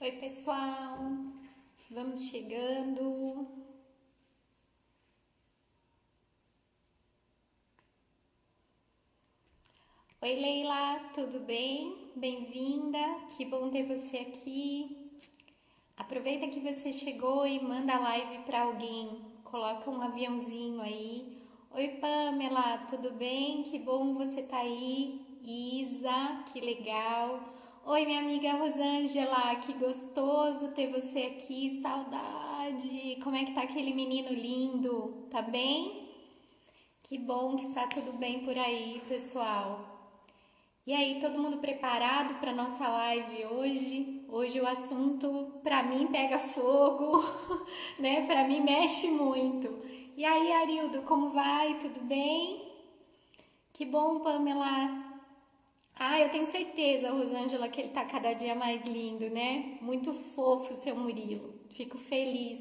Oi, pessoal, vamos chegando. Oi, Leila, tudo bem? Bem-vinda, que bom ter você aqui. Aproveita que você chegou e manda a live para alguém, coloca um aviãozinho aí. Oi, Pamela, tudo bem? Que bom você tá aí. Isa, que legal. Oi, minha amiga Rosângela, que gostoso ter você aqui, saudade. Como é que tá aquele menino lindo? Tá bem? Que bom que está tudo bem por aí, pessoal. E aí, todo mundo preparado para nossa live hoje? Hoje o assunto para mim pega fogo, né? Para mim mexe muito. E aí, Arildo, como vai? Tudo bem? Que bom, Pamela. Ah, eu tenho certeza, Rosângela, que ele tá cada dia mais lindo, né? Muito fofo, seu Murilo. Fico feliz.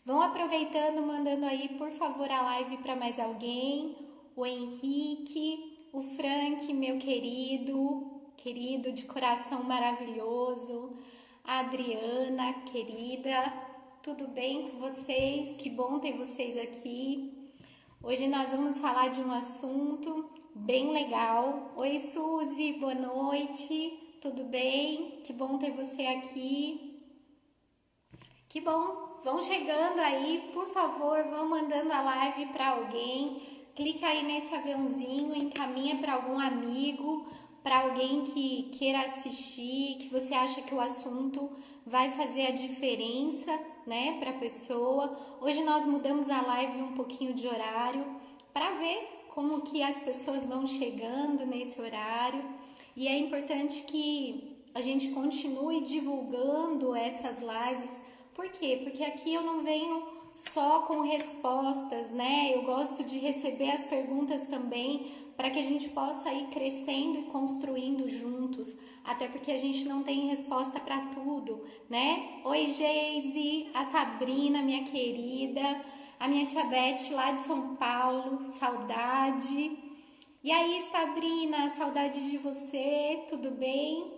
Vão aproveitando, mandando aí, por favor, a live para mais alguém. O Henrique, o Frank, meu querido de coração maravilhoso. A Adriana, querida, tudo bem com vocês? Que bom ter vocês aqui. Hoje nós vamos falar de um assunto bem legal. Oi, Suzy, boa noite, tudo bem? Que bom ter você aqui. Que bom, vão chegando aí, por favor, vão mandando a live para alguém. Clica aí nesse aviãozinho, encaminha para algum amigo, para alguém que queira assistir, que você acha que o assunto vai fazer a diferença, né, para a pessoa. Hoje nós mudamos a live um pouquinho de horário para ver como que as pessoas vão chegando nesse horário. E é importante que a gente continue divulgando essas lives. Por quê? Porque aqui eu não venho só com respostas, né? Eu gosto de receber as perguntas também para que a gente possa ir crescendo e construindo juntos. Até porque a gente não tem resposta para tudo, né? Oi, Geise, a Sabrina, minha querida, a minha tia Beth lá de São Paulo, saudade. E aí, Sabrina, saudade de você, tudo bem?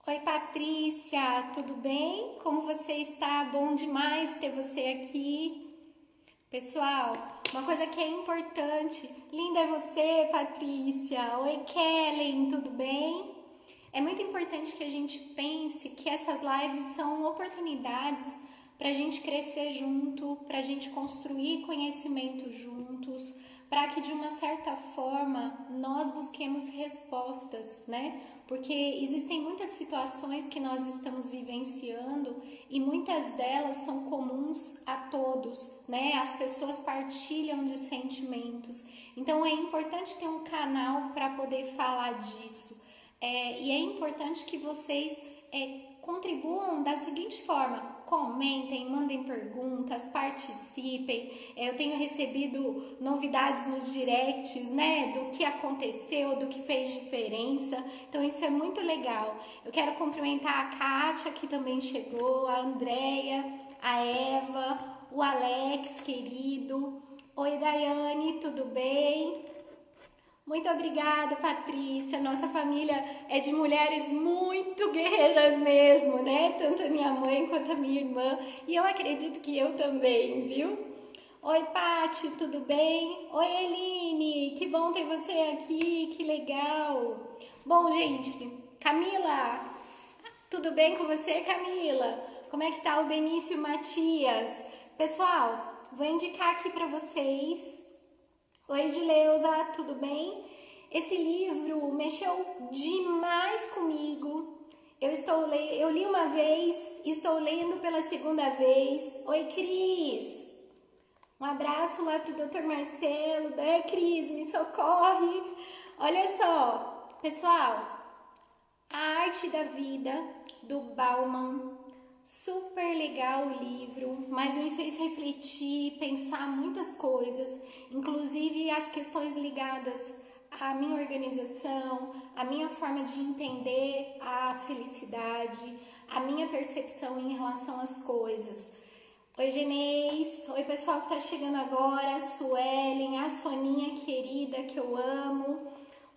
Oi, Patrícia, tudo bem? Como você está? Bom demais ter você aqui. Pessoal, uma coisa que é importante, linda é você, Patrícia. Oi, Kellen, tudo bem? É muito importante que a gente pense que essas lives são oportunidades para a gente crescer junto, para a gente construir conhecimento juntos, para que de uma certa forma nós busquemos respostas, né? Porque existem muitas situações que nós estamos vivenciando e muitas delas são comuns a todos, né? As pessoas partilham de sentimentos. Então é importante ter um canal para poder falar disso. E é importante que vocês contribuam da seguinte forma: comentem, mandem perguntas, participem. Eu tenho recebido novidades nos directs, né, do que aconteceu, do que fez diferença. Então isso é muito legal. Eu quero cumprimentar a Kátia, que também chegou, a Andréia, a Eva, o Alex, querido. Oi, Daiane, tudo bem? Muito obrigada, Patrícia. Nossa família é de mulheres muito guerreiras mesmo, né? Tanto a minha mãe quanto a minha irmã. E eu acredito que eu também, viu? Oi, Pati, tudo bem? Oi, Eline, que bom ter você aqui, que legal. Bom, gente, Camila, tudo bem com você, Camila? Como é que tá o Benício Matias? Pessoal, vou indicar aqui para vocês. Oi, Edileuza, tudo bem? Esse livro mexeu demais comigo. Eu li uma vez, estou lendo pela segunda vez. Oi, Cris. Um abraço lá pro Dr. Marcelo, né, Cris? Me socorre. Olha só, pessoal, A Arte da Vida, do Bauman. Super legal o livro, mas me fez refletir, pensar muitas coisas, inclusive as questões ligadas à minha organização, à minha forma de entender a felicidade, a minha percepção em relação às coisas. Oi, Genês, oi pessoal que está chegando agora, a Suelen, a Soninha querida que eu amo.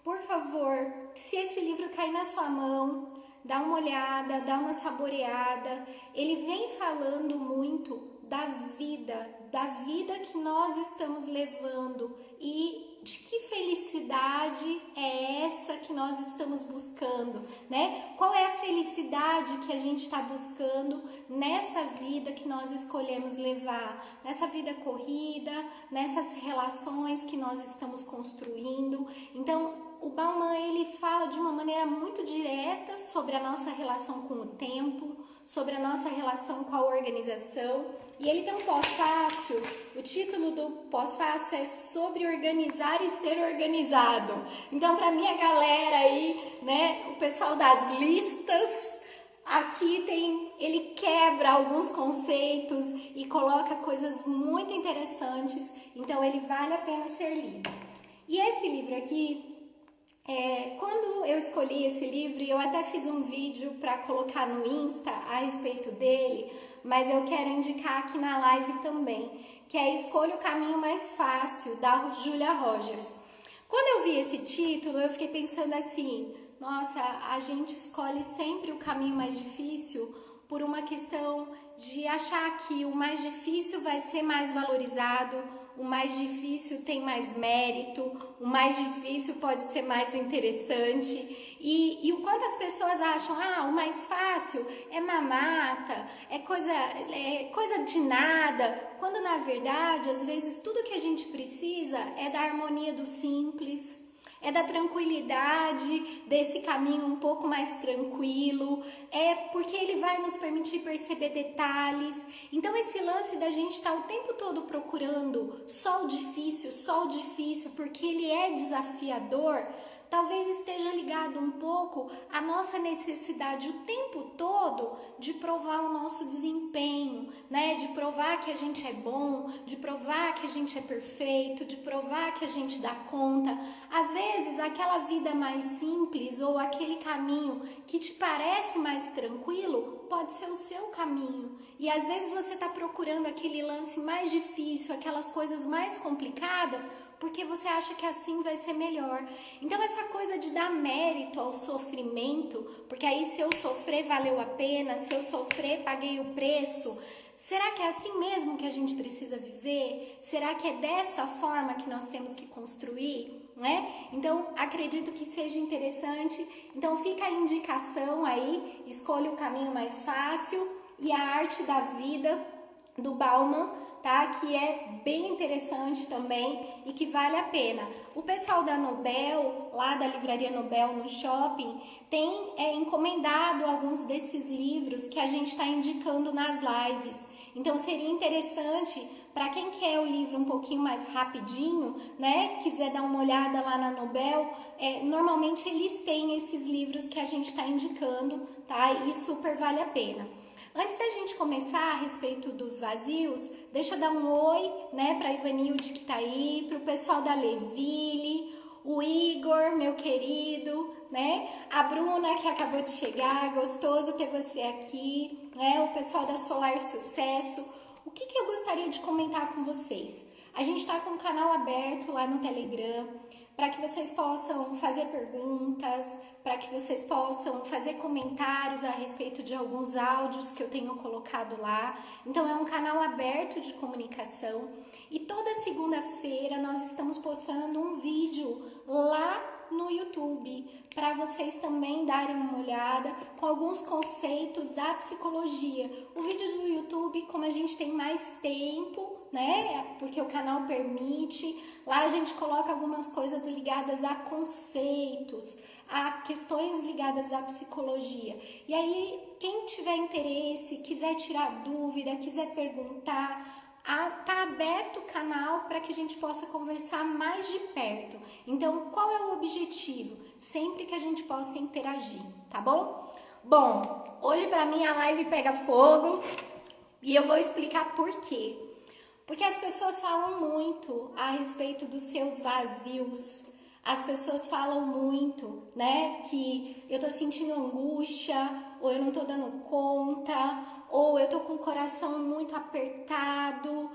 Por favor, se esse livro cair na sua mão, dá uma olhada, dá uma saboreada. Ele vem falando muito da vida que nós estamos levando e de que felicidade é essa que nós estamos buscando, né? Qual é a felicidade que a gente está buscando nessa vida que nós escolhemos levar, nessa vida corrida, nessas relações que nós estamos construindo. Então, o Bauman, ele fala de uma maneira muito direta sobre a nossa relação com o tempo, sobre a nossa relação com a organização. E ele tem um pós-fácil. O título do pós-fácil é sobre organizar e ser organizado. Então, para minha galera aí, né, o pessoal das listas, aqui ele quebra alguns conceitos e coloca coisas muito interessantes. Então, ele vale a pena ser lido. E esse livro aqui, quando eu escolhi esse livro, eu até fiz um vídeo para colocar no Insta a respeito dele, mas eu quero indicar aqui na live também, que é Escolha o Caminho Mais Fácil, da Julia Rogers. Quando eu vi esse título, eu fiquei pensando assim, nossa, a gente escolhe sempre o caminho mais difícil por uma questão de achar que o mais difícil vai ser mais valorizado, o mais difícil tem mais mérito, o mais difícil pode ser mais interessante. E o quanto as pessoas acham, o mais fácil é mamata, é coisa de nada, quando na verdade, às vezes, tudo que a gente precisa é da harmonia do simples, é da tranquilidade, desse caminho um pouco mais tranquilo, é porque ele vai nos permitir perceber detalhes. Então esse lance da gente estar o tempo todo procurando só o difícil, porque ele é desafiador, talvez esteja ligado um pouco à nossa necessidade o tempo todo de provar o nosso desempenho, né? De provar que a gente é bom, de provar que a gente é perfeito, de provar que a gente dá conta. Às vezes, aquela vida mais simples ou aquele caminho que te parece mais tranquilo pode ser o seu caminho. E às vezes você está procurando aquele lance mais difícil, aquelas coisas mais complicadas, porque você acha que assim vai ser melhor. Então essa coisa de dar mérito ao sofrimento, porque aí se eu sofrer valeu a pena, se eu sofrer paguei o preço, será que é assim mesmo que a gente precisa viver? Será que é dessa forma que nós temos que construir? Né? Então acredito que seja interessante. Então fica a indicação aí, escolha o caminho mais fácil e a arte da vida do Bauman, tá? Que é bem interessante também e que vale a pena. O pessoal da Nobel, lá da Livraria Nobel no shopping, tem encomendado alguns desses livros que a gente está indicando nas lives. Então seria interessante para quem quer o livro um pouquinho mais rapidinho, né? Quiser dar uma olhada lá na Nobel, normalmente eles têm esses livros que a gente está indicando, tá? E super vale a pena. Antes da gente começar a respeito dos vazios, deixa eu dar um oi, né, para a Ivanilde que tá aí, para o pessoal da Leville, o Igor, meu querido, né, a Bruna que acabou de chegar, gostoso ter você aqui, né, o pessoal da Solar Sucesso. O que eu gostaria de comentar com vocês? A gente está com um canal aberto lá no Telegram, para que vocês possam fazer perguntas, para que vocês possam fazer comentários a respeito de alguns áudios que eu tenho colocado lá. Então é um canal aberto de comunicação e toda segunda-feira nós estamos postando um vídeo lá no YouTube para vocês também darem uma olhada com alguns conceitos da psicologia. O vídeo do YouTube, como a gente tem mais tempo, né? Porque o canal permite. Lá a gente coloca algumas coisas ligadas a conceitos, a questões ligadas à psicologia. E aí, quem tiver interesse, quiser tirar dúvida, quiser perguntar, tá aberto o canal para que a gente possa conversar mais de perto. Então, qual é o objetivo? Sempre que a gente possa interagir, tá bom? Bom, hoje para mim a live pega fogo e eu vou explicar por quê. Porque as pessoas falam muito a respeito dos seus vazios. As pessoas falam muito, né? Que eu tô sentindo angústia, ou eu não tô dando conta, ou eu tô com o coração muito apertado.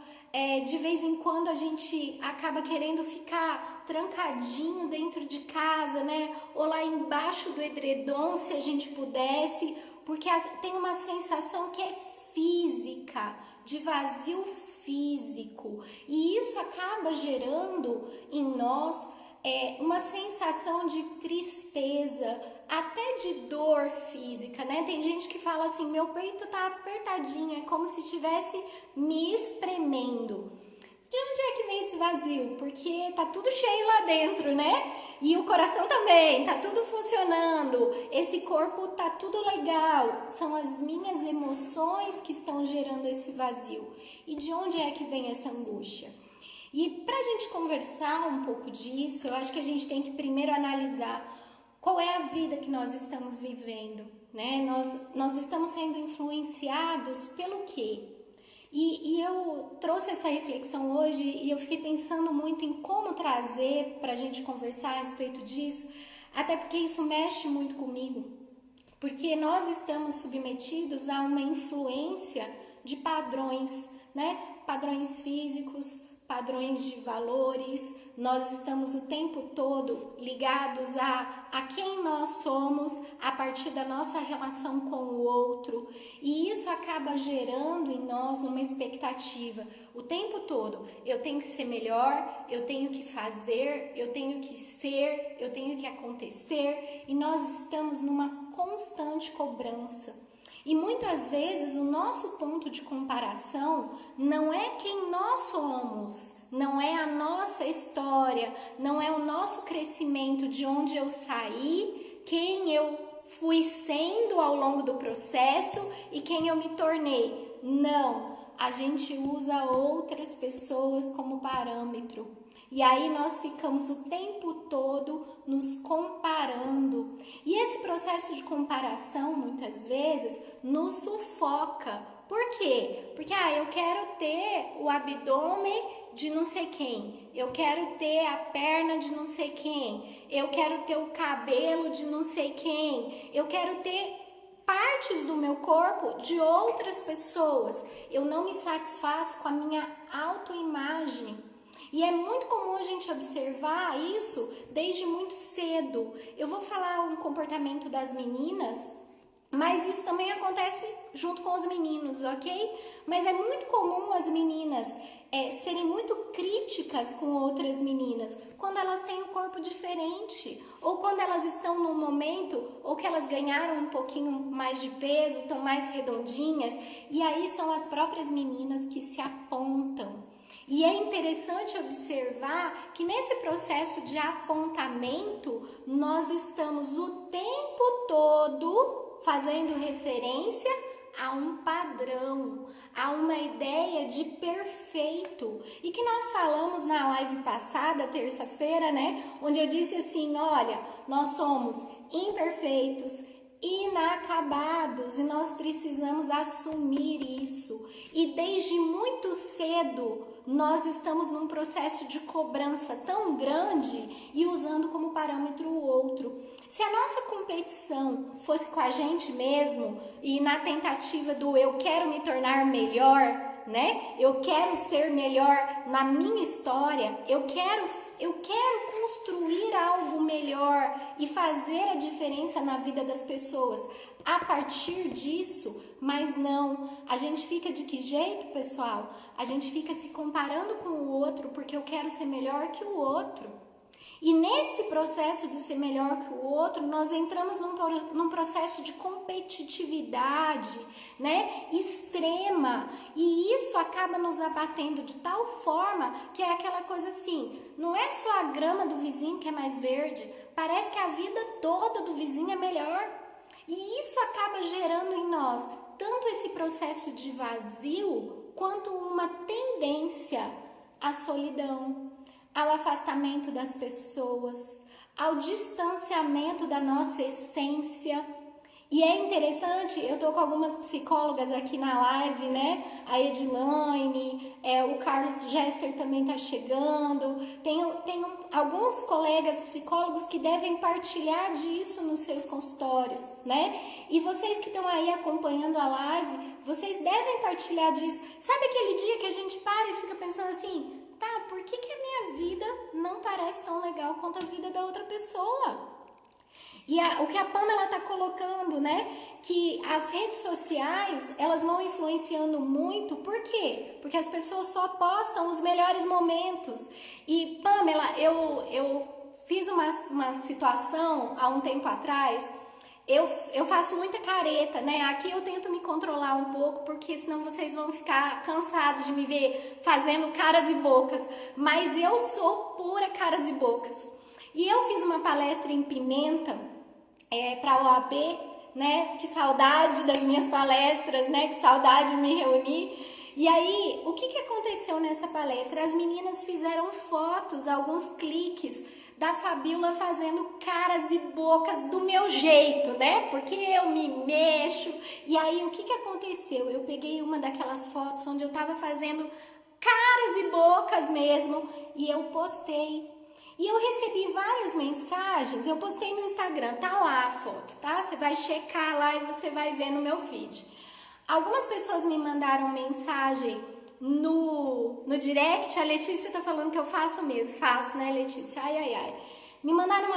De vez em quando a gente acaba querendo ficar trancadinho dentro de casa, né? Ou lá embaixo do edredom, se a gente pudesse, porque tem uma sensação que é física, de vazio físico. E isso acaba gerando em nós uma sensação de tristeza, até de dor física, né? Tem gente que fala assim, meu peito tá apertadinho, é como se estivesse me espremendo. De onde é que vem esse vazio? Porque tá tudo cheio lá dentro, né? E o coração também, tá tudo funcionando. Esse corpo tá tudo legal. São as minhas emoções que estão gerando esse vazio. E de onde é que vem essa angústia? E pra gente conversar um pouco disso, eu acho que a gente tem que primeiro analisar qual é a vida que nós estamos vivendo, né? Nós estamos sendo influenciados pelo quê? E eu trouxe essa reflexão hoje e eu fiquei pensando muito em como trazer para a gente conversar a respeito disso, até porque isso mexe muito comigo, porque nós estamos submetidos a uma influência de padrões, né? Padrões físicos, padrões de valores, nós estamos o tempo todo ligados a quem nós somos a partir da nossa relação com o outro, e isso acaba gerando em nós uma expectativa o tempo todo. Eu tenho que ser melhor, eu tenho que fazer, eu tenho que ser, eu tenho que acontecer, e nós estamos numa constante cobrança. E muitas vezes o nosso ponto de comparação não é quem nós somos, não é a nossa história, não é o nosso crescimento, de onde eu saí, quem eu fui sendo ao longo do processo e quem eu me tornei. Não, a gente usa outras pessoas como parâmetro. E aí nós ficamos o tempo todo nos comparando. E esse processo de comparação, muitas vezes, nos sufoca. Por quê? Porque eu quero ter o abdômen de não sei quem, eu quero ter a perna de não sei quem, eu quero ter o cabelo de não sei quem, eu quero ter partes do meu corpo de outras pessoas. Eu não me satisfaço com a minha autoimagem. E é muito comum a gente observar isso desde muito cedo. Eu vou falar um comportamento das meninas, mas isso também acontece junto com os meninos, ok? Mas é muito comum as meninas serem muito críticas com outras meninas quando elas têm um corpo diferente, ou quando elas estão num momento, ou que elas ganharam um pouquinho mais de peso, estão mais redondinhas, e aí são as próprias meninas que se apontam. E é interessante observar que nesse processo de apontamento, nós estamos o tempo todo fazendo referência a um padrão, a uma ideia de perfeito. E que nós falamos na live passada, terça-feira, né? Onde eu disse assim, olha, nós somos imperfeitos, inacabados, e nós precisamos assumir isso. E desde muito cedo, nós estamos num processo de cobrança tão grande e usando como parâmetro o outro. Se a nossa competição fosse com a gente mesmo e na tentativa do eu quero me tornar melhor, né? Eu quero ser melhor na minha história, eu quero construir algo melhor e fazer a diferença na vida das pessoas a partir disso, mas não. A gente fica de que jeito, pessoal? A gente fica se comparando com o outro porque eu quero ser melhor que o outro. E nesse processo de ser melhor que o outro, nós entramos num processo de competitividade, né, extrema. E isso acaba nos abatendo de tal forma que é aquela coisa assim, não é só a grama do vizinho que é mais verde, parece que a vida toda do vizinho é melhor. E isso acaba gerando em nós tanto esse processo de vazio, quanto uma tendência à solidão, ao afastamento das pessoas, ao distanciamento da nossa essência. E é interessante, eu tô com algumas psicólogas aqui na live, né? A Edilane, o Carlos Gesser também tá chegando. Tem alguns colegas psicólogos que devem partilhar disso nos seus consultórios, né? E vocês que estão aí acompanhando a live, vocês devem partilhar disso. Sabe aquele dia que a gente para e fica pensando assim, tá, por que a minha vida não parece tão legal quanto a vida da outra pessoa? E o que a Pamela está colocando, né? Que as redes sociais, elas vão influenciando muito. Por quê? Porque as pessoas só postam os melhores momentos. E, Pamela, eu fiz uma situação há um tempo atrás. Eu faço muita careta, né? Aqui eu tento me controlar um pouco, porque senão vocês vão ficar cansados de me ver fazendo caras e bocas. Mas eu sou pura caras e bocas. E eu fiz uma palestra em Pimenta, para a OAB, né? Que saudade das minhas palestras, né? Que saudade de me reunir. E aí, o que aconteceu nessa palestra? As meninas fizeram fotos, alguns cliques da Fabíola fazendo caras e bocas do meu jeito, né? Porque eu me mexo. E aí, o que aconteceu? Eu peguei uma daquelas fotos onde eu tava fazendo caras e bocas mesmo e eu postei. E eu recebi várias mensagens, eu postei no Instagram, tá lá a foto, tá? Você vai checar lá e você vai ver no meu feed. Algumas pessoas me mandaram mensagem no direct, a Letícia tá falando que eu faço mesmo, faço, né, Letícia? Ai. Me mandaram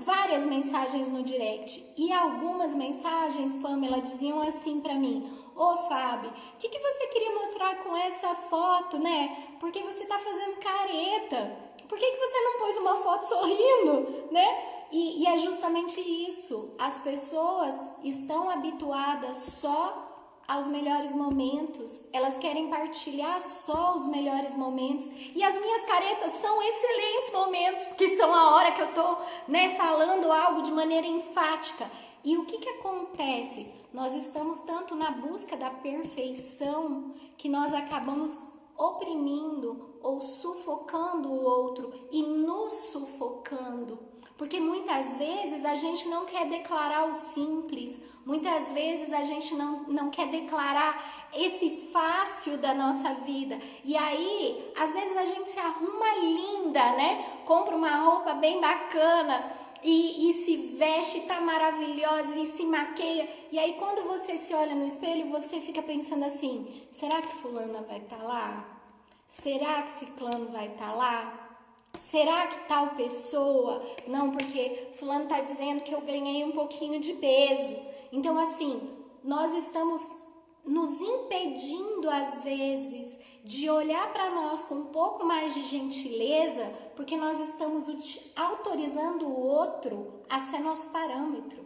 várias mensagens no direct e algumas mensagens, Pamela, diziam assim pra mim, ô Fábio, o que você queria mostrar com essa foto, né? Porque você tá fazendo careta. Por que você não pôs uma foto sorrindo, né? E é justamente isso. As pessoas estão habituadas só aos melhores momentos. Elas querem partilhar só os melhores momentos. E as minhas caretas são excelentes momentos, porque são a hora que eu tô, né, falando algo de maneira enfática. E o que acontece? Nós estamos tanto na busca da perfeição que nós acabamos oprimindo ou sufocando o outro e nos sufocando. Porque muitas vezes a gente não quer declarar o simples, muitas vezes a gente não quer declarar esse fácil da nossa vida. E aí, às vezes a gente se arruma linda, né? Compra uma roupa bem bacana e se veste, tá maravilhosa e se maqueia. E aí quando você se olha no espelho, você fica pensando assim, será que fulana vai estar lá? Será que ciclano vai estar lá? Será que tal pessoa? Não, porque fulano tá dizendo que eu ganhei um pouquinho de peso. Então assim, nós estamos nos impedindo às vezes de olhar para nós com um pouco mais de gentileza, porque nós estamos autorizando o outro a ser nosso parâmetro.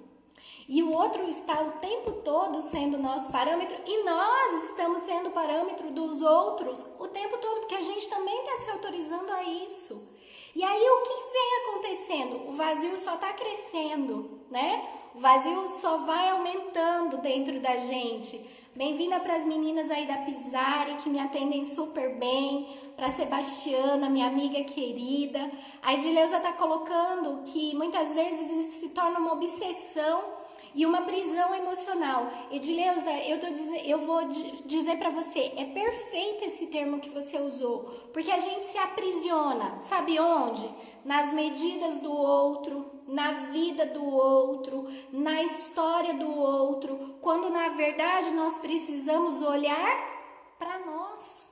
E o outro está o tempo todo sendo nosso parâmetro e nós estamos sendo parâmetro dos outros o tempo todo, porque a gente também está se autorizando a isso. E aí o que vem acontecendo? O vazio só está crescendo, né? O vazio só vai aumentando dentro da gente. Bem-vinda para as meninas aí da Pisari, que me atendem super bem, para Sebastiana, minha amiga querida. A Edileuza está colocando que muitas vezes isso se torna uma obsessão e uma prisão emocional. Edileuza, eu vou dizer para você, é perfeito esse termo que você usou, porque a gente se aprisiona, sabe onde? Nas medidas do outro, na vida do outro, na história do outro, quando na verdade nós precisamos olhar para nós.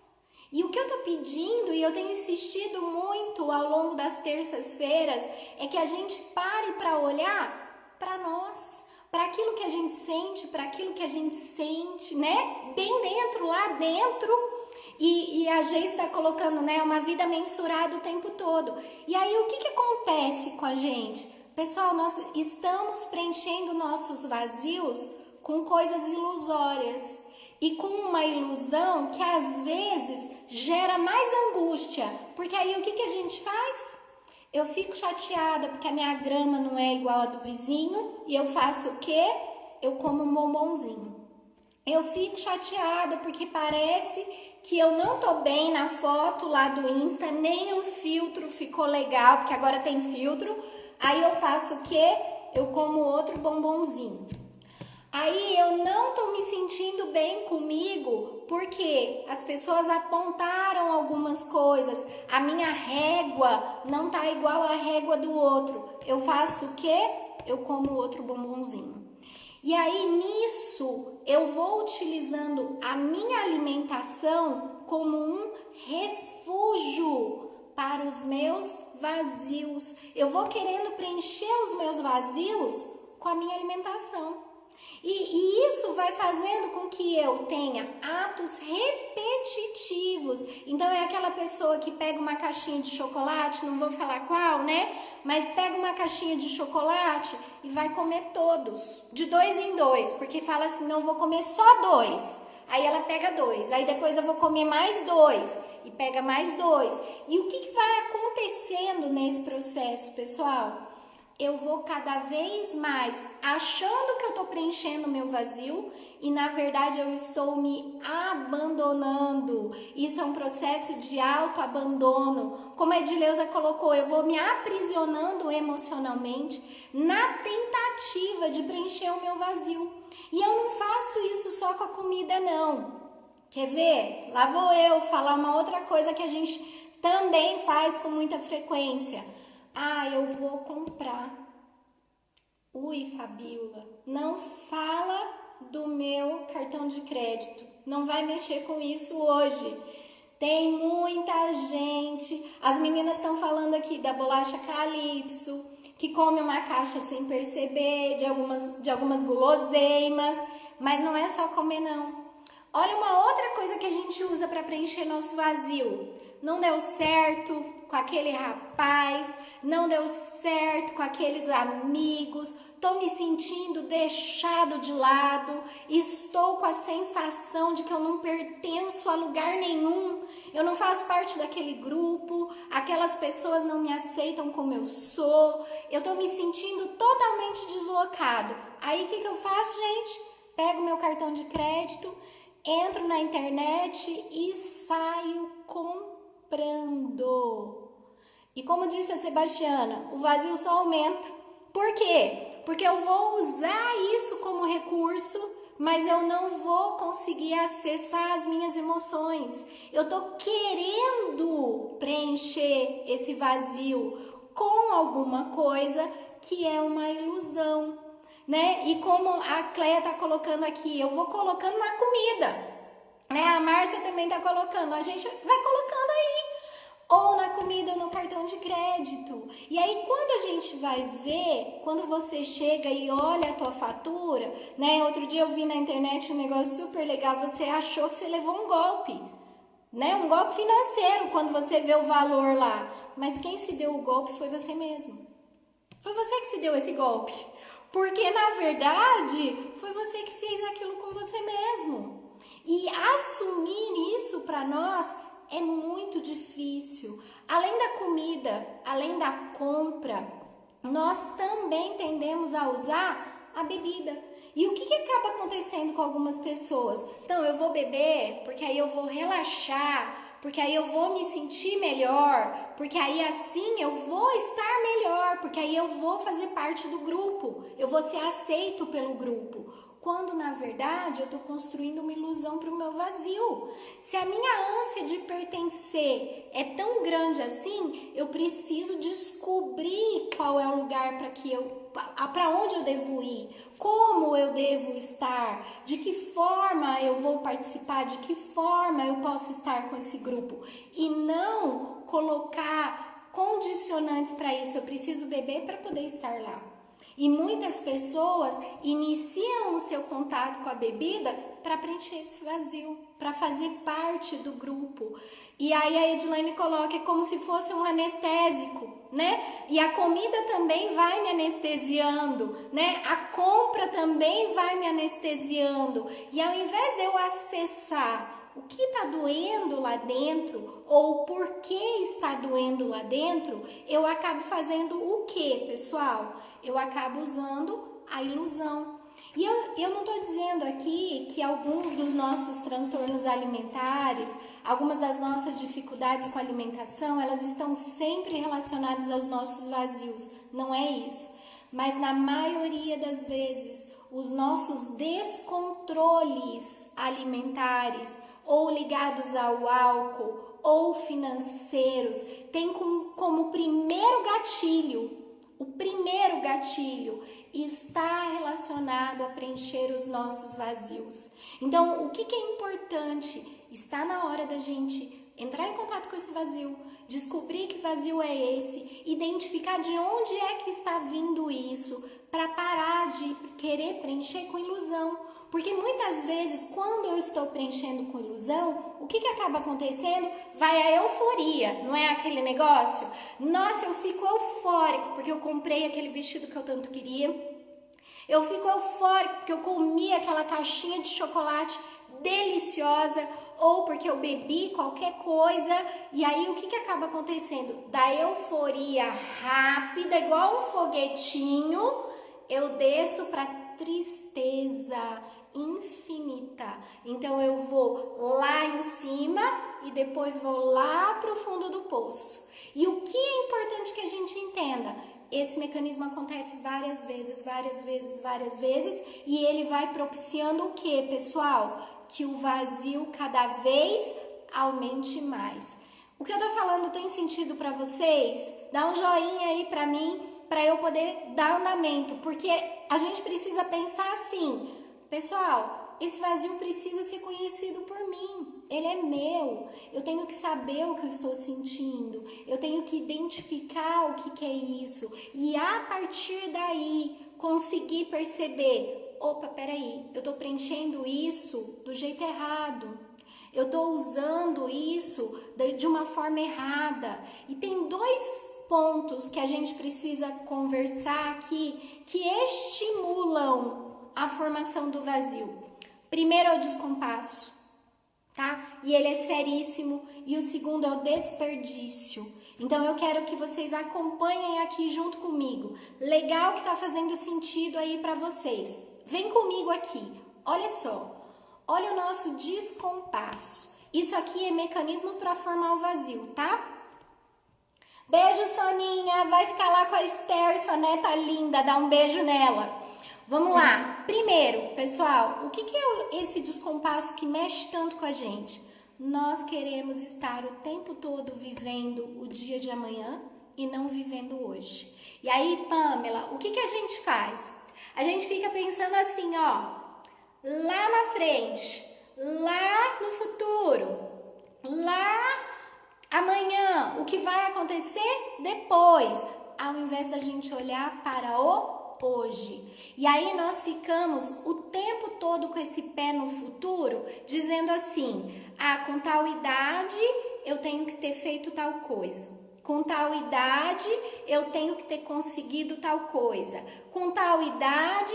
E o que eu tô pedindo, e eu tenho insistido muito ao longo das terças-feiras, é que a gente pare para olhar para nós, para aquilo que a gente sente, para aquilo que a gente sente, né? Bem dentro, lá dentro. E a Gê está colocando, né, uma vida mensurada o tempo todo. E aí o que acontece com a gente? Pessoal, nós estamos preenchendo nossos vazios com coisas ilusórias. E com uma ilusão que às vezes gera mais angústia. Porque aí o que a gente faz? Eu fico chateada porque a minha grama não é igual a do vizinho. E eu faço o quê? Eu como um bombonzinho. Eu fico chateada porque parece que eu não tô bem na foto lá do Insta, nem o filtro ficou legal, porque agora tem filtro. Aí eu faço o quê? Eu como outro bombonzinho. Aí eu não tô me sentindo bem comigo porque as pessoas apontaram algumas coisas. A minha régua não tá igual à régua do outro. Eu faço o quê? Eu como outro bombonzinho. E aí nisso eu vou utilizando a minha alimentação como um refúgio para os meus vazios. Eu vou querendo preencher os meus vazios com a minha alimentação. E isso vai fazendo com que eu tenha atos repetitivos. Então é aquela pessoa que pega uma caixinha de chocolate, não vou falar qual, né? Mas pega uma caixinha de chocolate e vai comer todos, de 2 em 2, porque fala assim, não vou comer só 2. Aí ela pega 2, aí depois eu vou comer mais 2 e pega mais 2. E o que vai acontecendo nesse processo, pessoal? Eu vou cada vez mais achando que eu estou preenchendo o meu vazio e na verdade eu estou me abandonando. Isso é um processo de autoabandono. Como a Edileuza colocou, eu vou me aprisionando emocionalmente na tentativa de preencher o meu vazio. E eu não faço isso só com a comida, não. Quer ver? Lá vou eu falar uma outra coisa que a gente também faz com muita frequência. Ah, eu vou comprar. Ui, Fabiola, não fala do meu cartão de crédito. Não vai mexer com isso hoje. Tem muita gente. As meninas estão falando aqui da bolacha Calypso, que come uma caixa sem perceber, de algumas guloseimas. Mas não é só comer, não. Olha uma outra coisa que a gente usa para preencher nosso vazio. Não deu certo com aquele rapaz, não deu certo com aqueles amigos, estou me sentindo deixado de lado, estou com a sensação de que eu não pertenço a lugar nenhum, eu não faço parte daquele grupo, aquelas pessoas não me aceitam como eu sou, eu estou me sentindo totalmente deslocado. Aí o que eu faço, gente? Pego meu cartão de crédito, entro na internet e saio comprando. E como disse a Sebastiana, o vazio só aumenta. Por quê? Porque eu vou usar isso como recurso, mas eu não vou conseguir acessar as minhas emoções. Eu tô querendo preencher esse vazio com alguma coisa que é uma ilusão, né? E como a Cleia tá colocando aqui, eu vou colocando na comida, né? A Márcia também tá colocando, a gente vai colocando aí. Ou na comida ou no cartão de crédito. E aí quando a gente vai ver, quando você chega e olha a tua fatura, né? Outro dia eu vi na internet um negócio super legal, você achou que você levou um golpe, né? Um golpe financeiro quando você vê o valor lá. Mas quem se deu o golpe foi você mesmo. Foi você que se deu esse golpe. Porque na verdade foi você que fez aquilo com você mesmo. E assumir isso para nós é muito difícil. Além da comida, além da compra, nós também tendemos a usar a bebida. E o que acaba acontecendo com algumas pessoas? Então, eu vou beber porque aí eu vou relaxar, porque aí eu vou me sentir melhor, porque aí assim eu vou estar melhor, porque aí eu vou fazer parte do grupo, eu vou ser aceito pelo grupo. Quando, na verdade, eu estou construindo uma ilusão para o meu vazio. Se a minha ânsia de pertencer é tão grande assim, eu preciso descobrir qual é o lugar para onde eu devo ir, como eu devo estar, de que forma eu vou participar, de que forma eu posso estar com esse grupo. E não colocar condicionantes para isso. Eu preciso beber para poder estar lá. E muitas pessoas iniciam o seu contato com a bebida para preencher esse vazio, para fazer parte do grupo. E aí a Edilane coloca, é como se fosse um anestésico, né? E a comida também vai me anestesiando, né? A compra também vai me anestesiando. E ao invés de eu acessar o que está doendo lá dentro ou por que está doendo lá dentro, eu acabo fazendo o que, pessoal? Eu acabo usando a ilusão. E eu não estou dizendo aqui que alguns dos nossos transtornos alimentares, algumas das nossas dificuldades com a alimentação, elas estão sempre relacionadas aos nossos vazios. Não é isso. mas na maioria das vezes os nossos descontroles alimentares ou ligados ao álcool ou financeiros têm como o primeiro gatilho está relacionado a preencher os nossos vazios. Então, o que é importante? Está na hora da gente entrar em contato com esse vazio, descobrir que vazio é esse, identificar de onde é que está vindo isso, para parar de querer preencher com ilusão. Porque muitas vezes, quando eu estou preenchendo com ilusão, o que acaba acontecendo? Vai a euforia, não é aquele negócio? Nossa, eu fico eufórico porque eu comprei aquele vestido que eu tanto queria. Eu fico eufórico porque eu comi aquela caixinha de chocolate deliciosa, ou porque eu bebi qualquer coisa. E aí, o que acaba acontecendo? Da euforia rápida, igual um foguetinho, eu desço para tristeza infinita. Então eu vou lá em cima e depois vou lá para o fundo do poço. E o que é importante que a gente entenda? Esse mecanismo acontece várias vezes, e ele vai propiciando o que, pessoal? Que o vazio cada vez aumente mais. O que eu tô falando tem sentido para vocês? Dá um joinha aí para mim, para eu poder dar andamento, porque a gente precisa pensar assim, pessoal, esse vazio precisa ser conhecido por mim, ele é meu, eu tenho que saber o que eu estou sentindo, eu tenho que identificar o que é isso, e a partir daí conseguir perceber, opa, peraí, eu estou preenchendo isso do jeito errado, eu estou usando isso de uma forma errada, e tem dois pontos que a gente precisa conversar aqui que estimulam a formação do vazio. Primeiro é o descompasso, tá? E ele é seríssimo. E o segundo é o desperdício. Então eu quero que vocês acompanhem aqui junto comigo. Legal que tá fazendo sentido aí para vocês. Vem comigo aqui. Olha só. Olha o nosso descompasso. Isso aqui é mecanismo para formar o vazio, tá? Beijo, Soninha. Vai ficar lá com a Esther, sua neta linda. Dá um beijo nela. Vamos lá. Primeiro, pessoal, o que é esse descompasso que mexe tanto com a gente? Nós queremos estar o tempo todo vivendo o dia de amanhã e não vivendo hoje. E aí, Pamela, o que a gente faz? A gente fica pensando assim, ó, lá na frente, lá no futuro, lá amanhã, o que vai acontecer depois, ao invés da gente olhar para o hoje. E aí nós ficamos o tempo todo com esse pé no futuro, dizendo assim, com tal idade eu tenho que ter feito tal coisa. Com tal idade eu tenho que ter conseguido tal coisa. Com tal idade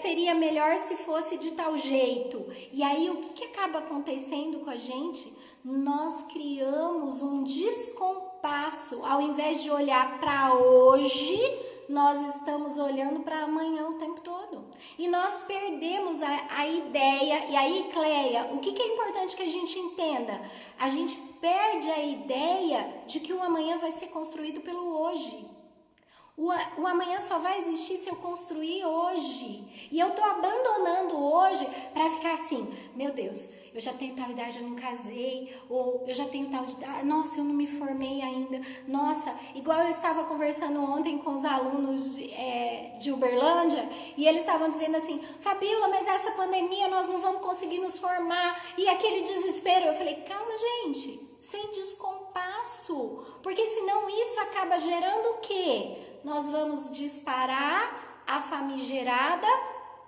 seria melhor se fosse de tal jeito. E aí o que acaba acontecendo com a gente? Nós criamos um descompasso. Ao invés de olhar para hoje, nós estamos olhando para amanhã o tempo todo. E nós perdemos a ideia. E aí, Cleia, o que é importante que a gente entenda? A gente perde a ideia de que o amanhã vai ser construído pelo hoje. O amanhã só vai existir se eu construir hoje. E eu tô abandonando hoje para ficar assim, meu Deus, eu já tenho tal idade, eu não casei, ou eu já tenho tal idade, nossa, eu não me formei ainda, nossa, igual eu estava conversando ontem com os alunos de Uberlândia, e eles estavam dizendo assim, Fabíola, mas essa pandemia nós não vamos conseguir nos formar, e aquele desespero, eu falei, calma gente, sem descompasso, porque senão isso acaba gerando o quê? Nós vamos disparar a famigerada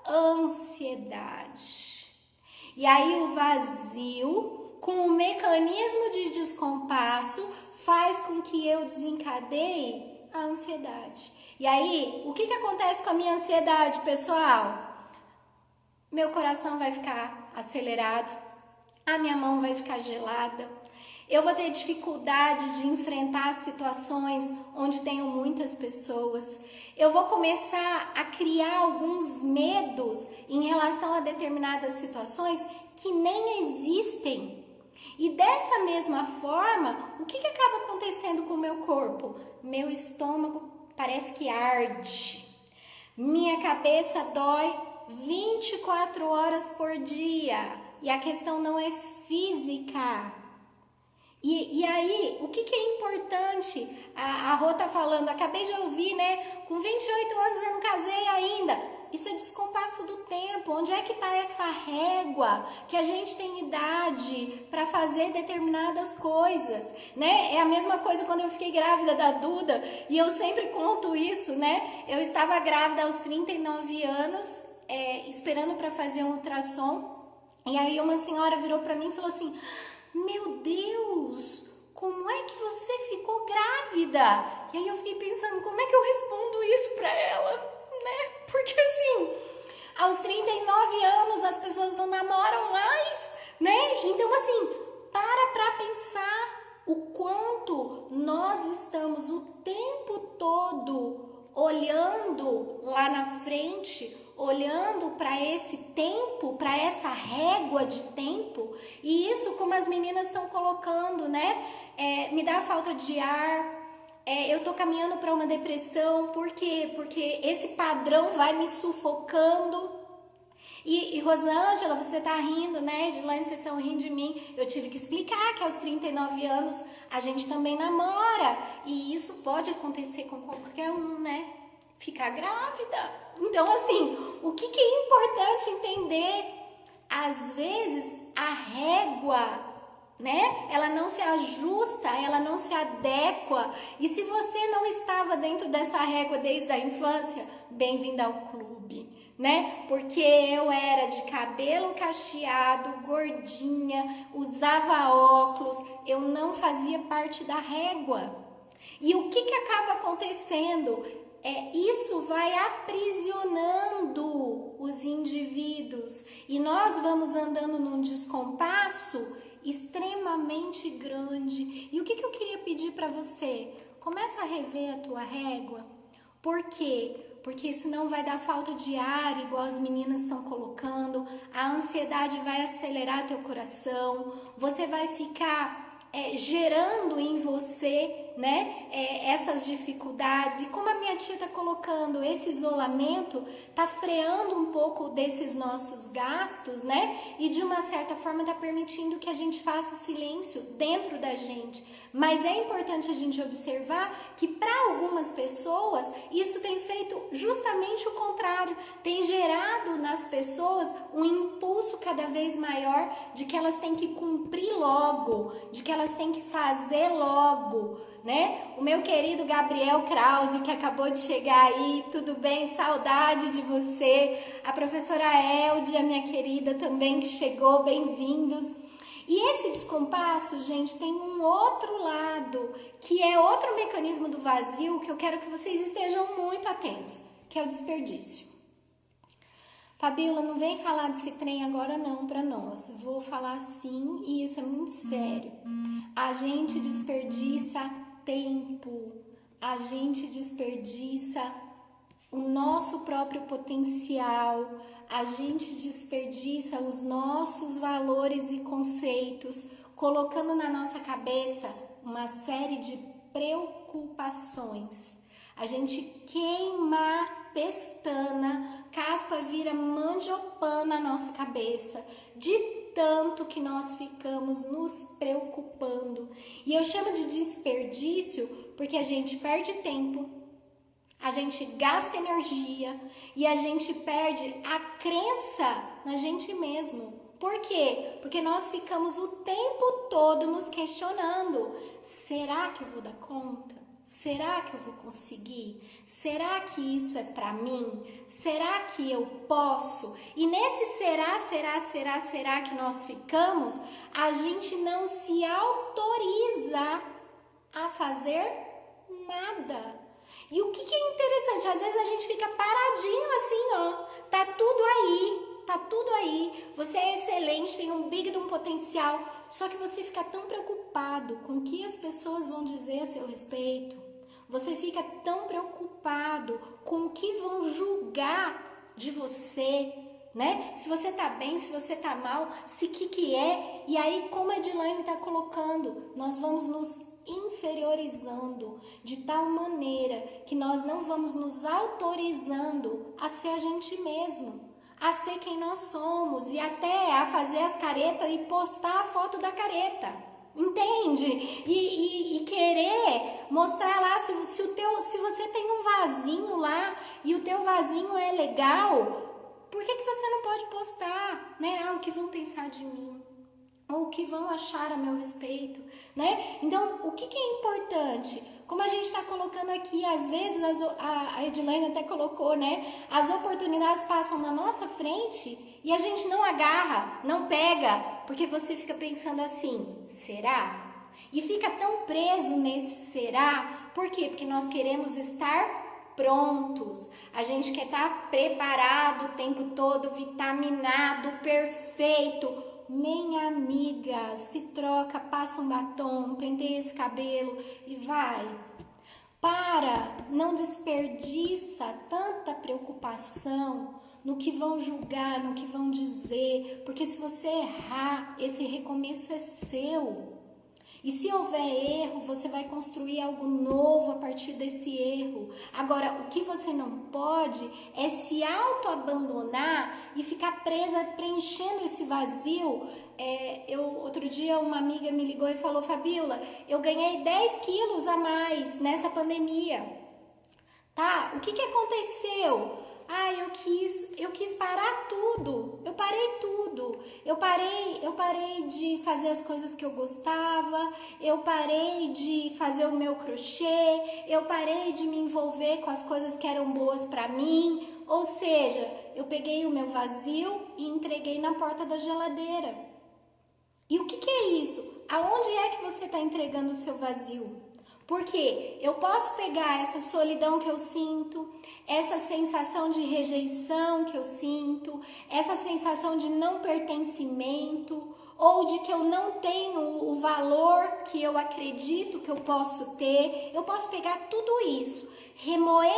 ansiedade. E aí o vazio, com o mecanismo de descompasso, faz com que eu desencadeie a ansiedade. E aí, o que acontece com a minha ansiedade, pessoal? Meu coração vai ficar acelerado, a minha mão vai ficar gelada, eu vou ter dificuldade de enfrentar situações onde tenho muitas pessoas. Eu vou começar a criar alguns medos em relação a determinadas situações que nem existem. E dessa mesma forma, o que acaba acontecendo com o meu corpo? Meu estômago parece que arde. Minha cabeça dói 24 horas por dia. E a questão não é física. E aí, o que é importante? A Rô tá falando, acabei de ouvir, né? Com 28 anos eu não casei ainda. Isso é descompasso do tempo. Onde é que está essa régua que a gente tem idade para fazer determinadas coisas, né? É a mesma coisa quando eu fiquei grávida da Duda, e eu sempre conto isso, né? Eu estava grávida aos 39 anos, esperando para fazer um ultrassom, e aí uma senhora virou para mim e falou assim: meu Deus, como é que você ficou grávida? E aí eu fiquei pensando, como é que eu respondo isso para ela, né? Porque assim, aos 39 anos as pessoas não namoram mais, né? Então assim, para pensar o quanto nós estamos o tempo todo olhando lá na frente, olhando para esse tempo, para essa régua de tempo, e isso como as meninas estão colocando, né? Me dá falta de ar, eu tô caminhando para uma depressão, por quê? Porque esse padrão vai me sufocando. E Rosângela, você tá rindo, né? Edilane, vocês estão rindo de mim. Eu tive que explicar que aos 39 anos a gente também namora, e isso pode acontecer com qualquer um, né? Ficar grávida. Então, assim, o que é importante entender? Às vezes, a régua, né? Ela não se ajusta, ela não se adequa. E se você não estava dentro dessa régua desde a infância, bem-vinda ao clube, né? Porque eu era de cabelo cacheado, gordinha, usava óculos, eu não fazia parte da régua. E o que acaba acontecendo? Isso vai aprisionando os indivíduos e nós vamos andando num descompasso extremamente grande. E o que eu queria pedir para você? Começa a rever a tua régua. Por quê? Porque senão vai dar falta de ar, igual as meninas estão colocando, a ansiedade vai acelerar teu coração, você vai ficar gerando em você, né, essas dificuldades. E como a minha tia está colocando, esse isolamento está freando um pouco desses nossos gastos, né, e de uma certa forma está permitindo que a gente faça silêncio dentro da gente. Mas é importante a gente observar que para algumas pessoas isso tem feito justamente o contrário, tem gerado nas pessoas um impulso cada vez maior de que elas têm que cumprir logo, de que elas têm que fazer logo, né? O meu querido Gabriel Krause, que acabou de chegar aí, tudo bem? Saudade de você. A professora Eldia, minha querida, também que chegou, bem-vindos. E esse descompasso, gente, tem um outro lado, que é outro mecanismo do vazio que eu quero que vocês estejam muito atentos, que é o desperdício. Fabiola, não vem falar desse trem agora não para nós. Vou falar sim, e isso é muito sério. A gente desperdiça tempo, a gente desperdiça o nosso próprio potencial, a gente desperdiça os nossos valores e conceitos, colocando na nossa cabeça uma série de preocupações. A gente queima pestana, caspa vira mandiopã na nossa cabeça, de tanto que nós ficamos nos preocupando. E eu chamo de desperdício porque a gente perde tempo, a gente gasta energia e a gente perde a crença na gente mesmo. Por quê? Porque nós ficamos o tempo todo nos questionando: será que eu vou dar conta? Será que eu vou conseguir? Será que isso é pra mim? Será que eu posso? E nesse será que nós ficamos, a gente não se autoriza a fazer nada. E o que é interessante, às vezes a gente fica paradinho assim, ó, tá tudo aí, você é excelente, tem um big de um potencial, só que você fica tão preocupado com o que as pessoas vão dizer a seu respeito, você fica tão preocupado com o que vão julgar de você, né? Se você tá bem, se você tá mal, se que é, e aí como a Edilane tá colocando, nós vamos nos inferiorizando de tal maneira que nós não vamos nos autorizando a ser a gente mesmo, a ser quem nós somos e até a fazer as caretas e postar a foto da careta, entende? E querer mostrar lá se você tem um vasinho lá e o teu vasinho é legal, por que você não pode postar, né? Ah, o que vão pensar de mim? Ou o que vão achar a meu respeito, né? Então, o que é importante? Como a gente está colocando aqui, às vezes, a Edilene até colocou, né? As oportunidades passam na nossa frente e a gente não agarra, não pega, porque você fica pensando assim, será? E fica tão preso nesse será, por quê? Porque nós queremos estar prontos, a gente quer estar preparado o tempo todo, vitaminado, perfeito. Minha amiga, se troca, passa um batom, penteia esse cabelo e vai. Não desperdiça tanta preocupação no que vão julgar, no que vão dizer, porque se você errar, esse recomeço é seu. E se houver erro, você vai construir algo novo a partir desse erro. Agora, o que você não pode é se auto-abandonar e ficar presa, preenchendo esse vazio. Outro dia, uma amiga me ligou e falou, Fabíola, eu ganhei 10 quilos a mais nessa pandemia. Tá? O que aconteceu? Eu quis parar tudo. Eu parei tudo. Eu parei de fazer as coisas que eu gostava. Eu parei de fazer o meu crochê. Eu parei de me envolver com as coisas que eram boas para mim. Ou seja, eu peguei o meu vazio e entreguei na porta da geladeira. E o que é isso? Aonde é que você está entregando o seu vazio? Porque eu posso pegar essa solidão que eu sinto, essa sensação de rejeição que eu sinto, essa sensação de não pertencimento, ou de que eu não tenho o valor que eu acredito que eu posso ter. Eu posso pegar tudo isso, remoer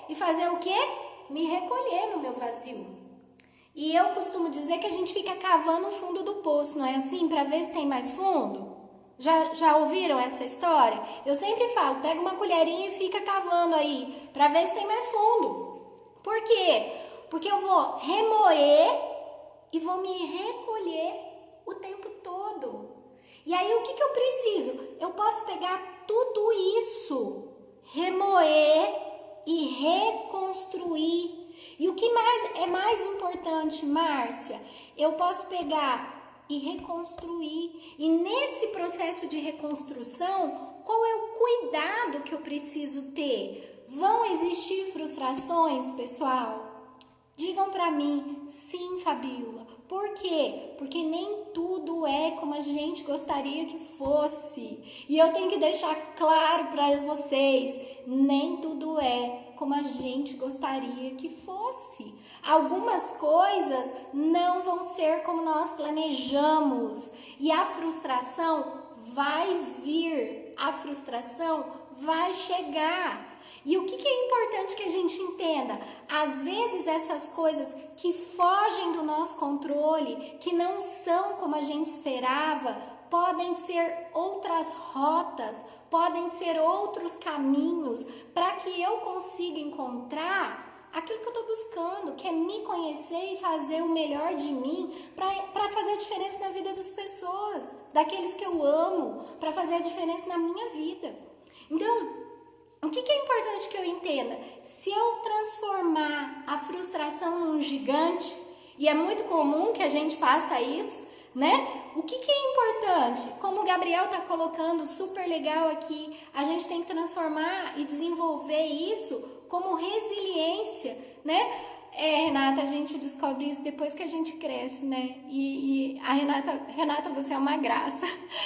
e fazer o quê? Me recolher no meu vazio. E eu costumo dizer que a gente fica cavando o fundo do poço, não é assim? Para ver se tem mais fundo. Já ouviram essa história? Eu sempre falo, pega uma colherinha e fica cavando aí, para ver se tem mais fundo. Por quê? Porque eu vou remoer e vou me recolher o tempo todo. E aí o que eu preciso? Eu posso pegar tudo isso, remoer e reconstruir. E o que é mais importante, Márcia? Eu posso pegar e reconstruir. E nesse processo de reconstrução, qual é o cuidado que eu preciso ter? Vão existir frustrações, pessoal? Digam para mim, sim, Fabíola. Por quê? Porque nem tudo é como a gente gostaria que fosse. E eu tenho que deixar claro para vocês, nem tudo é como a gente gostaria que fosse. Algumas coisas não vão ser como nós planejamos. E a frustração vai vir, a frustração vai chegar. E o que é importante que a gente entenda? Às vezes essas coisas que fogem do nosso controle, que não são como a gente esperava, podem ser outras rotas, podem ser outros caminhos para que eu consiga encontrar aquilo que eu estou buscando, que é me conhecer e fazer o melhor de mim para fazer a diferença na vida das pessoas, daqueles que eu amo, para fazer a diferença na minha vida. Então, o que é importante que eu entenda? Se eu transformar a frustração num gigante, e é muito comum que a gente faça isso, né? O que é importante? Como o Gabriel está colocando super legal aqui, a gente tem que transformar e desenvolver isso como resiliência, né? Renata, a gente descobre isso depois que a gente cresce, né? E a Renata, você é uma graça.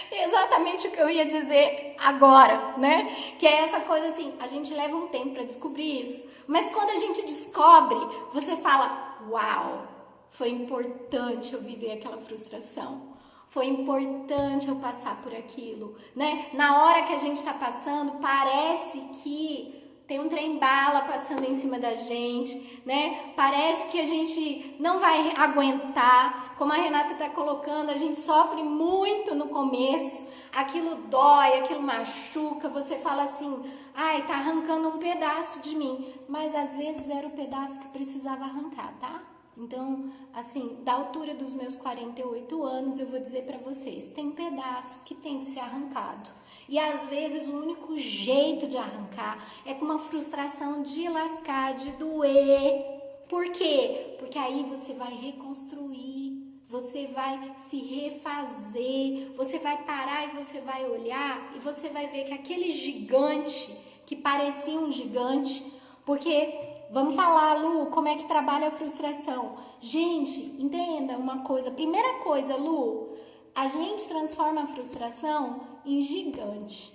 É exatamente o que eu ia dizer agora, né? Que é essa coisa assim, a gente leva um tempo para descobrir isso, mas quando a gente descobre, você fala, uau, foi importante eu viver aquela frustração. Foi importante eu passar por aquilo, né? Na hora que a gente está passando, parece que tem um trem-bala passando em cima da gente, né? Parece que a gente não vai aguentar. Como a Renata tá colocando, a gente sofre muito no começo. Aquilo dói, aquilo machuca. Você fala assim, ai, tá arrancando um pedaço de mim. Mas às vezes era o pedaço que precisava arrancar, tá? Então, assim, da altura dos meus 48 anos, eu vou dizer pra vocês, tem um pedaço que tem que ser arrancado. E às vezes o único jeito de arrancar é com uma frustração de lascar, de doer. Por quê? Porque aí você vai reconstruir, você vai se refazer, você vai parar e você vai olhar e você vai ver que aquele gigante, que parecia um gigante, porque, vamos falar, Lu, como é que trabalha a frustração? Gente, entenda uma coisa, primeira coisa, Lu, a gente transforma a frustração em gigante.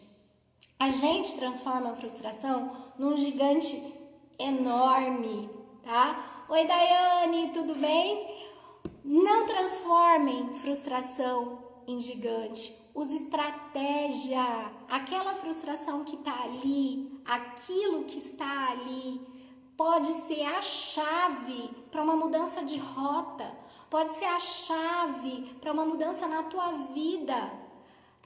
A gente transforma a frustração num gigante enorme, tá? Oi, Daiane, tudo bem? Não transformem frustração em gigante. Use estratégia. Aquela frustração que está ali, aquilo que está ali, pode ser a chave para uma mudança de rota. Pode ser a chave para uma mudança na tua vida.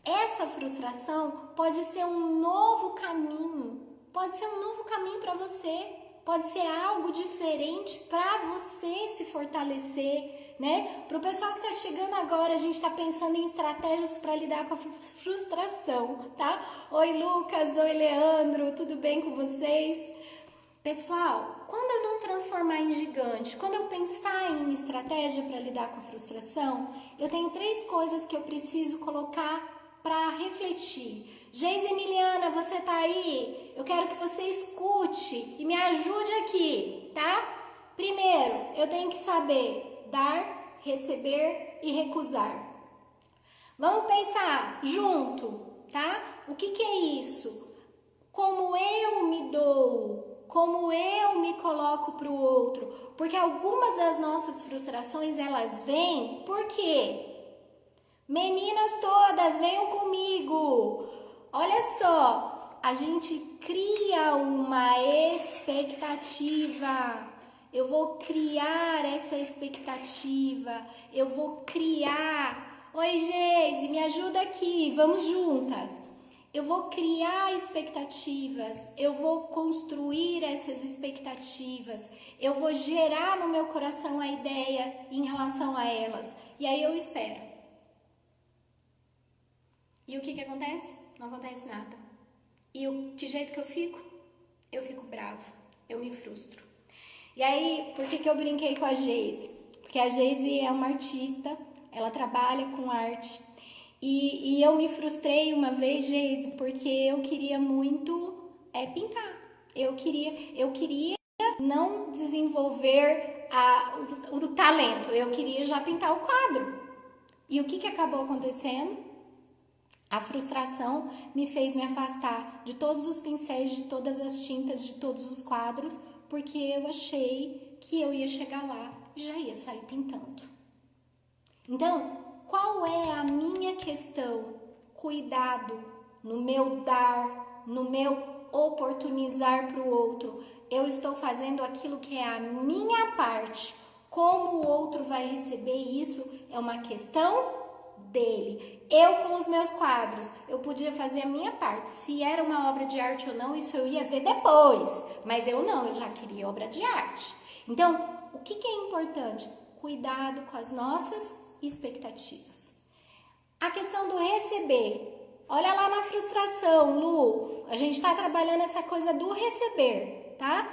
Essa frustração pode ser um novo caminho. Pode ser um novo caminho para você. Pode ser algo diferente para você se fortalecer, né? Para o pessoal que está chegando agora, a gente está pensando em estratégias para lidar com a frustração, tá? Oi, Lucas. Oi, Leandro. Tudo bem com vocês? Pessoal, quando eu não transformar em gigante, quando eu pensar em estratégia para lidar com a frustração, eu tenho 3 coisas que eu preciso colocar para refletir. Geise Emiliana, você tá aí? Eu quero que você escute e me ajude aqui, tá? Primeiro, eu tenho que saber dar, receber e recusar. Vamos pensar junto, tá? O que é isso? Como eu me dou? Como eu me coloco para o outro? Porque algumas das nossas frustrações, elas vêm por quê? Meninas todas, venham comigo. Olha só, a gente cria uma expectativa. Eu vou criar essa expectativa. Eu vou criar. Oi, Geise, me ajuda aqui, vamos juntas. Eu vou criar expectativas, eu vou construir essas expectativas, eu vou gerar no meu coração a ideia em relação a elas. E aí eu espero. E o que acontece? Não acontece nada. E que jeito que eu fico? Eu fico bravo, eu me frustro. E aí, por que eu brinquei com a Geise? Porque a Geise é uma artista, ela trabalha com arte. E eu me frustrei uma vez, Geise, porque eu queria muito pintar. Eu queria não desenvolver o talento, eu queria já pintar o quadro. E o que acabou acontecendo? A frustração me fez me afastar de todos os pincéis, de todas as tintas, de todos os quadros, porque eu achei que eu ia chegar lá e já ia sair pintando. Então, qual é a minha questão? Cuidado no meu dar, no meu oportunizar para o outro. Eu estou fazendo aquilo que é a minha parte. Como o outro vai receber isso é uma questão dele. Eu com os meus quadros, eu podia fazer a minha parte. Se era uma obra de arte ou não, isso eu ia ver depois. Mas eu não, eu já queria obra de arte. Então, o que é importante? Cuidado com as nossas expectativas. A questão do receber. Olha lá na frustração, Lu. A gente está trabalhando essa coisa do receber, tá?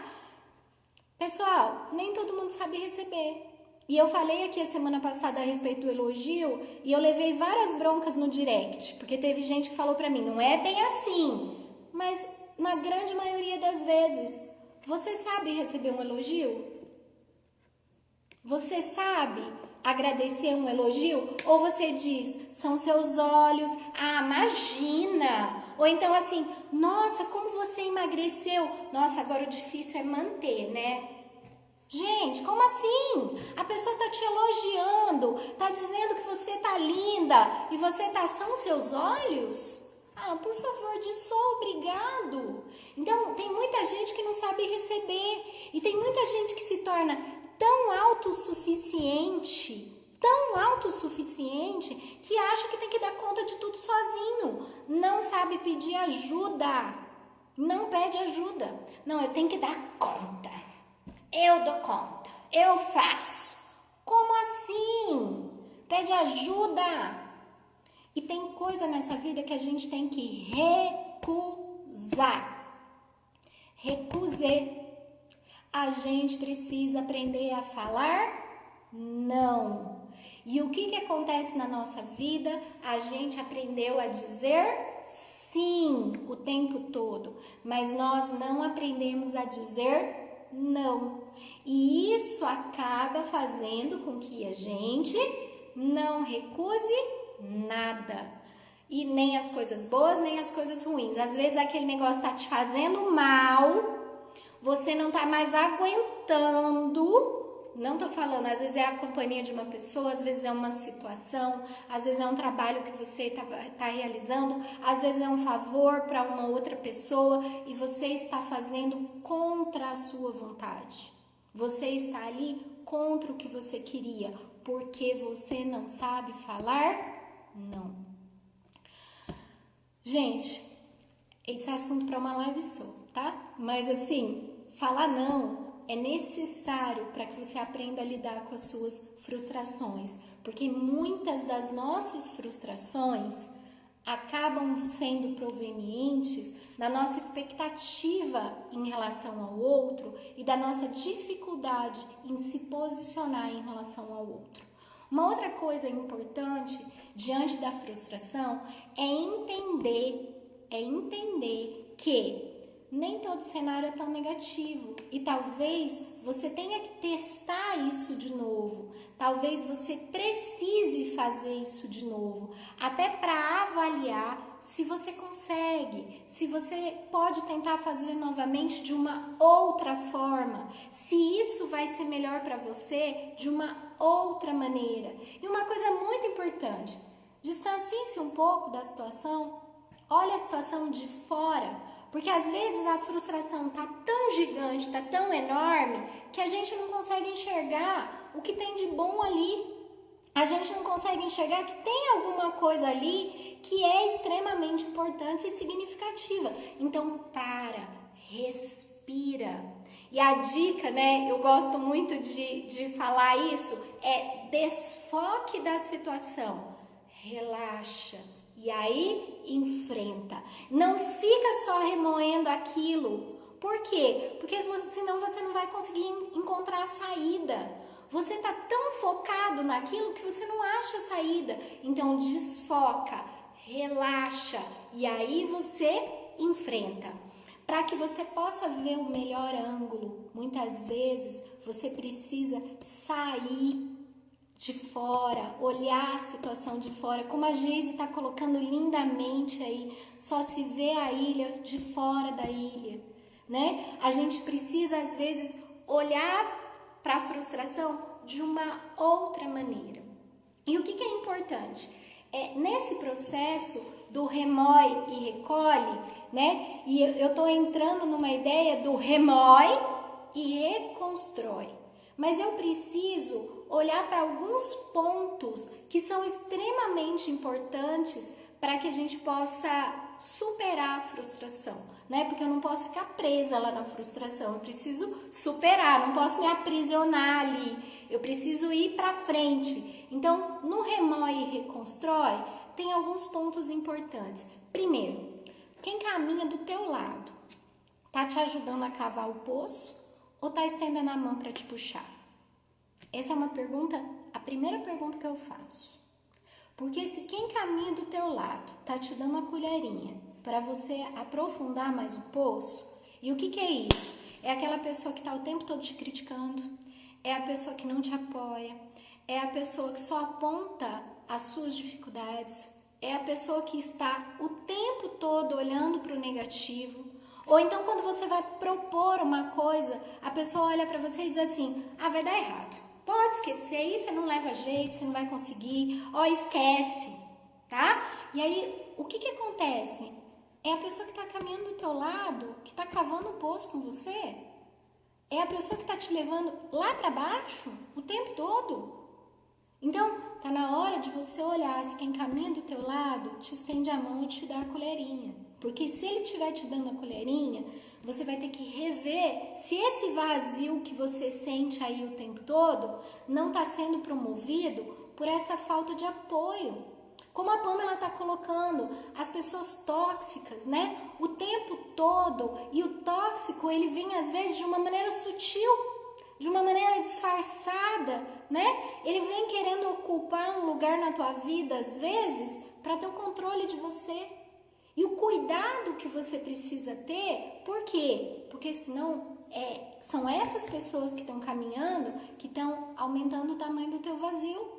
Pessoal, nem todo mundo sabe receber. E eu falei aqui a semana passada a respeito do elogio e eu levei várias broncas no direct, porque teve gente que falou pra mim, não é bem assim. Mas na grande maioria das vezes, você sabe receber um elogio? Você sabe agradecer um elogio? Ou você diz, são seus olhos, imagina! Ou então assim, nossa, como você emagreceu? Nossa, agora o difícil é manter, né? Gente, como assim? A pessoa tá te elogiando, tá dizendo que você tá linda e você tá, são seus olhos? Ah, por favor, de só obrigado. Então, tem muita gente que não sabe receber. E tem muita gente que se torna tão autossuficiente, que acha que tem que dar conta de tudo sozinho. Não sabe pedir ajuda. Não pede ajuda. Não, eu tenho que dar conta. Eu dou conta. Eu faço. Como assim? Pede ajuda. E tem coisa nessa vida que a gente tem que recusar. Recusar. A gente precisa aprender a falar não. E o que acontece na nossa vida? A gente aprendeu a dizer sim o tempo todo, mas nós não aprendemos a dizer não. E isso acaba fazendo com que a gente não recuse nada. E nem as coisas boas, nem as coisas ruins. Às vezes aquele negócio tá te fazendo mal, você não tá mais aguentando. Não tô falando, às vezes é a companhia de uma pessoa, às vezes é uma situação, às vezes é um trabalho que você tá realizando, às vezes é um favor para uma outra pessoa e você está fazendo contra a sua vontade. Você está ali contra o que você queria, porque você não sabe falar não. Gente, esse é assunto para uma live só, tá? Mas assim, falar não é necessário para que você aprenda a lidar com as suas frustrações, porque muitas das nossas frustrações acabam sendo provenientes da nossa expectativa em relação ao outro e da nossa dificuldade em se posicionar em relação ao outro. Uma outra coisa importante diante da frustração é entender que nem todo cenário é tão negativo e talvez você tenha que testar isso de novo. Talvez você precise fazer isso de novo, até para avaliar se você consegue, se você pode tentar fazer novamente de uma outra forma, se isso vai ser melhor para você de uma outra maneira. E uma coisa muito importante, distancie-se um pouco da situação, olhe a situação de fora. Porque às vezes a frustração tá tão gigante, tá tão enorme, que a gente não consegue enxergar o que tem de bom ali. A gente não consegue enxergar que tem alguma coisa ali que é extremamente importante e significativa. Então respira. E a dica, né, eu gosto muito de falar isso, é desfoque da situação. Relaxa. E aí, enfrenta. Não fica só remoendo aquilo. Por quê? Porque senão você não vai conseguir encontrar a saída. Você está tão focado naquilo que você não acha a saída. Então, desfoca, relaxa e aí você enfrenta. Para que você possa ver o melhor ângulo, muitas vezes você precisa sair de fora, olhar a situação de fora, como a Geise está colocando lindamente aí, só se vê a ilha de fora da ilha, né? A gente precisa às vezes olhar para a frustração de uma outra maneira. E o que é importante? Nesse processo do remói e recolhe, né? E eu estou entrando numa ideia do remói e reconstrói. Mas eu preciso olhar para alguns pontos que são extremamente importantes para que a gente possa superar a frustração, né? Porque eu não posso ficar presa lá na frustração, eu preciso superar, não posso me aprisionar ali, eu preciso ir para frente. Então, no remói e reconstrói, tem alguns pontos importantes. Primeiro, quem caminha do teu lado, tá te ajudando a cavar o poço ou tá estendendo a mão para te puxar? Essa é uma pergunta, a primeira pergunta que eu faço. Porque se quem caminha do teu lado tá te dando uma colherinha para você aprofundar mais o poço, e o que é isso? É aquela pessoa que tá o tempo todo te criticando, é a pessoa que não te apoia, é a pessoa que só aponta as suas dificuldades, é a pessoa que está o tempo todo olhando para o negativo. Ou então quando você vai propor uma coisa, a pessoa olha para você e diz assim, vai dar errado. Pode esquecer, aí você não leva jeito, você não vai conseguir, esquece, tá? E aí o que que acontece? É a pessoa que está caminhando do teu lado, que está cavando um poço com você? É a pessoa que está te levando lá para baixo o tempo todo? Então, tá na hora de você olhar se quem caminha do teu lado te estende a mão e te dá a colherinha. Porque se ele estiver te dando a colherinha, você vai ter que rever se esse vazio que você sente aí o tempo todo não está sendo promovido por essa falta de apoio. Como a Pamela está colocando, as pessoas tóxicas, né? O tempo todo. E o tóxico, ele vem às vezes de uma maneira sutil, de uma maneira disfarçada, né? Ele vem querendo ocupar um lugar na tua vida, às vezes, para ter o controle de você. E o cuidado que você precisa ter, por quê? Porque senão são essas pessoas que estão caminhando, que estão aumentando o tamanho do teu vazio.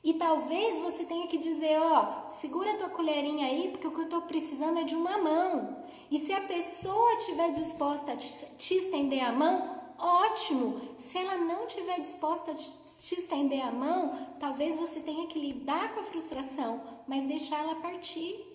E talvez você tenha que dizer, ó, segura a tua colherinha aí, porque o que eu estou precisando é de uma mão. E se a pessoa estiver disposta a te estender a mão, ótimo. Se ela não estiver disposta a te estender a mão, talvez você tenha que lidar com a frustração, mas deixar ela partir.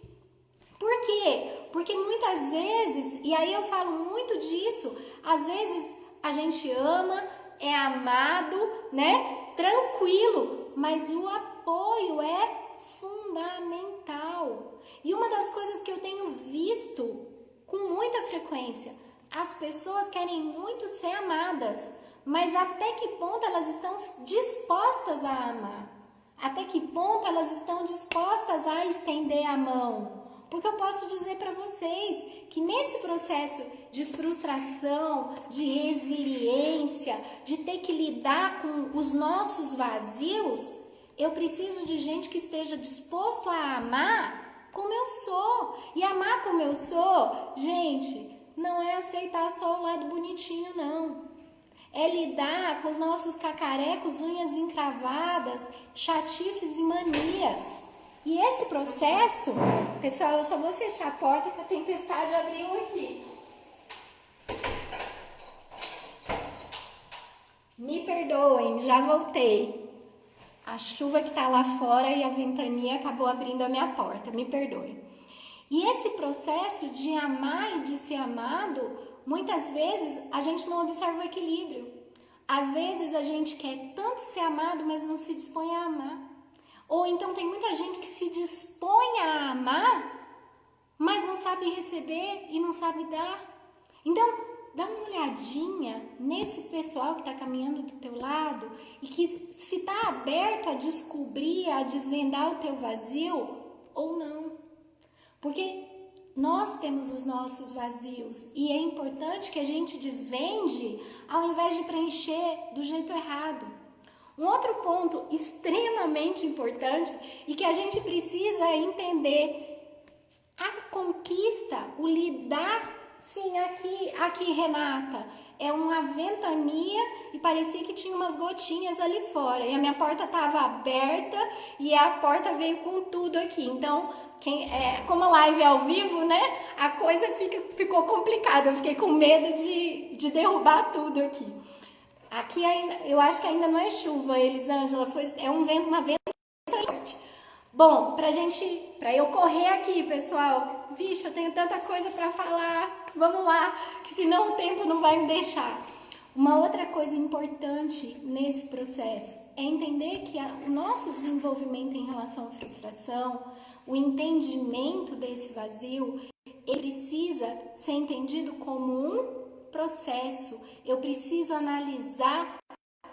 Por quê? Porque muitas vezes, e aí eu falo muito disso, às vezes a gente ama, é amado, né? Tranquilo, mas o apoio é fundamental. E uma das coisas que eu tenho visto com muita frequência, as pessoas querem muito ser amadas, mas até que ponto elas estão dispostas a amar? Até que ponto elas estão dispostas a estender a mão? Porque eu posso dizer para vocês que nesse processo de frustração, de resiliência, de ter que lidar com os nossos vazios, eu preciso de gente que esteja disposto a amar como eu sou. E amar como eu sou, gente, não é aceitar só o lado bonitinho, não. É lidar com os nossos cacarecos, unhas encravadas, chatices e manias. E esse processo, pessoal, eu só vou fechar a porta que a tempestade abriu aqui. Me perdoem, já voltei. A chuva que tá lá fora e a ventania acabou abrindo a minha porta, me perdoem. E esse processo de amar e de ser amado, muitas vezes a gente não observa o equilíbrio. Às vezes a gente quer tanto ser amado, mas não se dispõe a amar. Ou então tem muita gente que se dispõe a amar, mas não sabe receber e não sabe dar. Então, dá uma olhadinha nesse pessoal que está caminhando do teu lado e que se está aberto a descobrir, a desvendar o teu vazio ou não. Porque nós temos os nossos vazios e é importante que a gente desvende ao invés de preencher do jeito errado. Um outro ponto extremamente importante e que a gente precisa entender, a conquista, o lidar, sim, aqui Renata, é uma ventania e parecia que tinha umas gotinhas ali fora e a minha porta estava aberta e a porta veio com tudo aqui, então como a live é ao vivo, né, a coisa ficou complicada, eu fiquei com medo de derrubar tudo aqui. Aqui ainda, eu acho que ainda não é chuva, Elisângela, é uma ventania forte. Bom, pra eu correr aqui, pessoal, vixe, eu tenho tanta coisa para falar, vamos lá, que senão o tempo não vai me deixar. Uma outra coisa importante nesse processo é entender que o nosso desenvolvimento em relação à frustração, o entendimento desse vazio, ele precisa ser entendido como um processo. Eu preciso analisar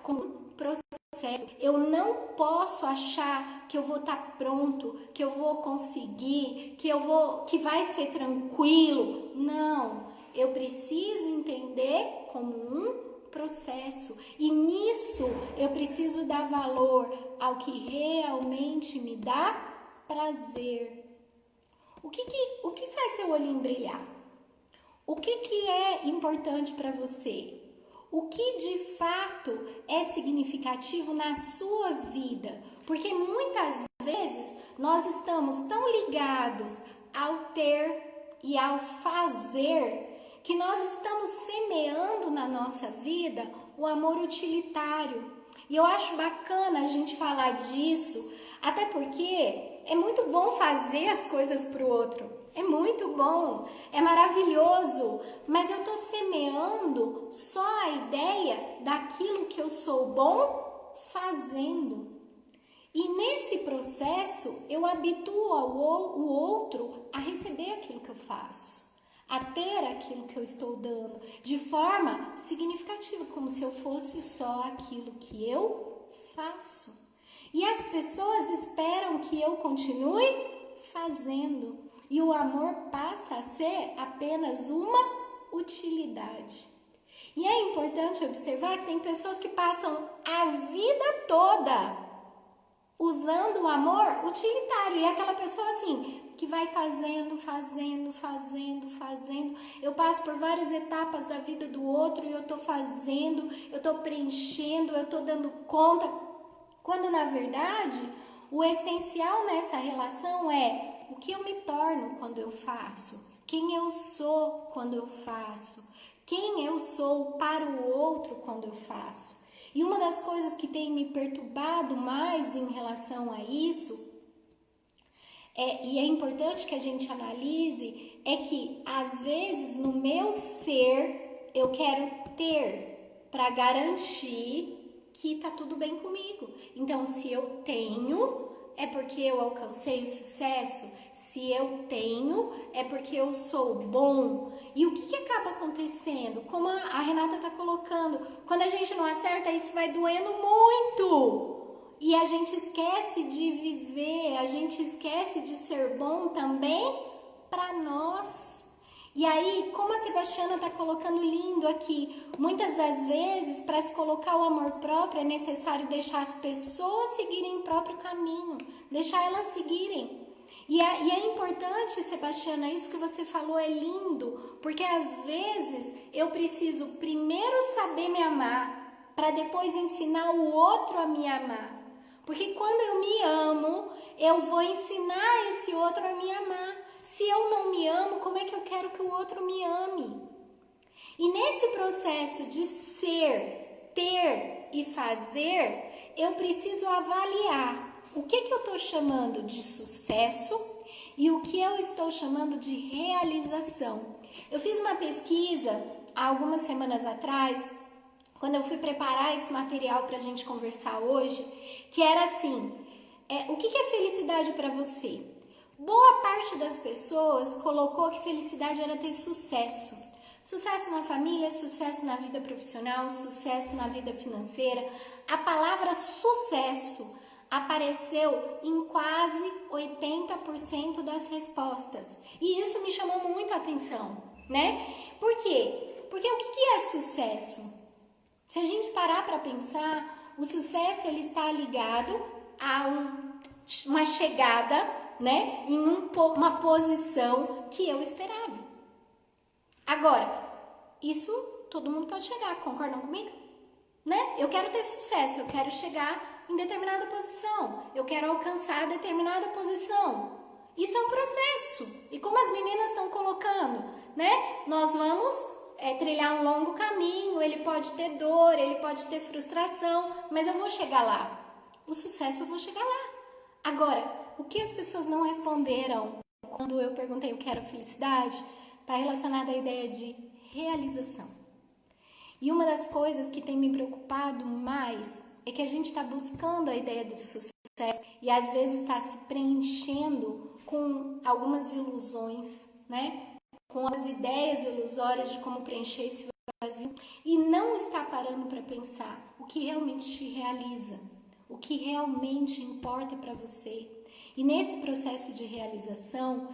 como um processo. Eu não posso achar que eu vou estar pronto, que eu vou conseguir, que vai ser tranquilo. Não, eu preciso entender como um processo. E nisso eu preciso dar valor ao que realmente me dá prazer. O que faz seu olhinho brilhar? O que é importante para você? O que de fato é significativo na sua vida? Porque muitas vezes nós estamos tão ligados ao ter e ao fazer que nós estamos semeando na nossa vida o amor utilitário. E eu acho bacana a gente falar disso, até porque É muito bom fazer as coisas para o outro. É muito bom, é maravilhoso, mas eu estou semeando só a ideia daquilo que eu sou bom fazendo. E nesse processo eu habituo o outro a receber aquilo que eu faço, a ter aquilo que eu estou dando, de forma significativa, como se eu fosse só aquilo que eu faço. E as pessoas esperam que eu continue fazendo. E o amor passa a ser apenas uma utilidade. E é importante observar que tem pessoas que passam a vida toda usando o amor utilitário. E é aquela pessoa assim, que vai fazendo. Eu passo por várias etapas da vida do outro e eu tô fazendo, eu tô preenchendo, eu tô dando conta. Quando na verdade, o essencial nessa relação é o que eu me torno quando eu faço, quem eu sou quando eu faço, quem eu sou para o outro quando eu faço. E uma das coisas que tem me perturbado mais em relação a isso, e é importante que a gente analise, é que às vezes no meu ser eu quero ter para garantir que tá tudo bem comigo. Então, se eu tenho, é porque eu alcancei o sucesso. Se eu tenho, é porque eu sou bom. E o que acaba acontecendo? Como a Renata tá colocando, quando a gente não acerta, isso vai doendo muito. E a gente esquece de viver, a gente esquece de ser bom também para nós. E aí, como a Sebastiana está colocando lindo aqui, muitas das vezes, para se colocar o amor próprio, é necessário deixar as pessoas seguirem o próprio caminho, deixar elas seguirem. E é importante, Sebastiana, isso que você falou é lindo, porque às vezes eu preciso primeiro saber me amar, para depois ensinar o outro a me amar. Porque quando eu me amo, eu vou ensinar esse outro a me amar. Se eu não me amo, como é que eu quero que o outro me ame? E nesse processo de ser, ter e fazer, eu preciso avaliar o que eu estou chamando de sucesso e o que eu estou chamando de realização. Eu fiz uma pesquisa há algumas semanas atrás, quando eu fui preparar esse material para a gente conversar hoje, que era assim, o que é felicidade para você? Boa parte das pessoas colocou que felicidade era ter sucesso. Sucesso na família, sucesso na vida profissional, sucesso na vida financeira. A palavra sucesso apareceu em quase 80% das respostas. E isso me chamou muito a atenção, né? Por quê? Porque o que é sucesso? Se a gente parar para pensar, o sucesso ele está ligado a uma chegada, né, em uma posição que eu esperava. Agora, isso todo mundo pode chegar, concordam comigo? Né? Eu quero ter sucesso, eu quero chegar em determinada posição, eu quero alcançar determinada posição. Isso é um processo. E como as meninas estão colocando, né? Nós vamos trilhar um longo caminho, ele pode ter dor, ele pode ter frustração, mas eu vou chegar lá. O sucesso eu vou chegar lá. Agora, o que as pessoas não responderam quando eu perguntei o que era felicidade está relacionado à ideia de realização. E uma das coisas que tem me preocupado mais é que a gente está buscando a ideia de sucesso e às vezes está se preenchendo com algumas ilusões, né? Com as ideias ilusórias de como preencher esse vazio e não está parando para pensar o que realmente te realiza, o que realmente importa para você. E nesse processo de realização,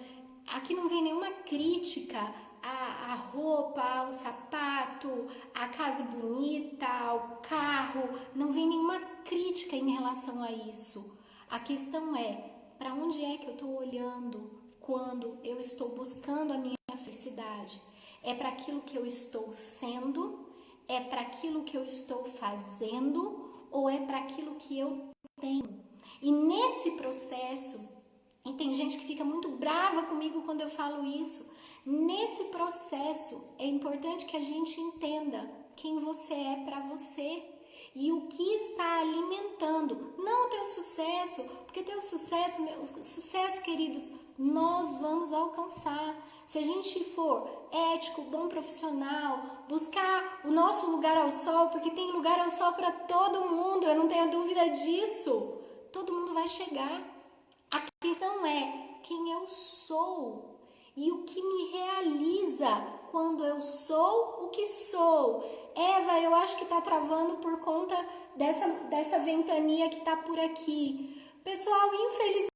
aqui não vem nenhuma crítica à roupa, ao sapato, à casa bonita, ao carro, não vem nenhuma crítica em relação a isso. A questão é, para onde é que eu estou olhando quando eu estou buscando a minha felicidade? É para aquilo que eu estou sendo? É para aquilo que eu estou fazendo? Ou é para aquilo que eu tenho? E nesse processo, e tem gente que fica muito brava comigo quando eu falo isso, nesse processo é importante que a gente entenda quem você é para você e o que está alimentando, não o teu sucesso, porque teu sucesso, sucesso, queridos, nós vamos alcançar. Se a gente for ético, bom profissional, buscar o nosso lugar ao sol, porque tem lugar ao sol para todo mundo, eu não tenho dúvida disso. Todo mundo vai chegar. A questão é quem eu sou e o que me realiza quando eu sou o que sou. Eva, eu acho que está travando por conta dessa ventania que está por aqui. Pessoal, infelizmente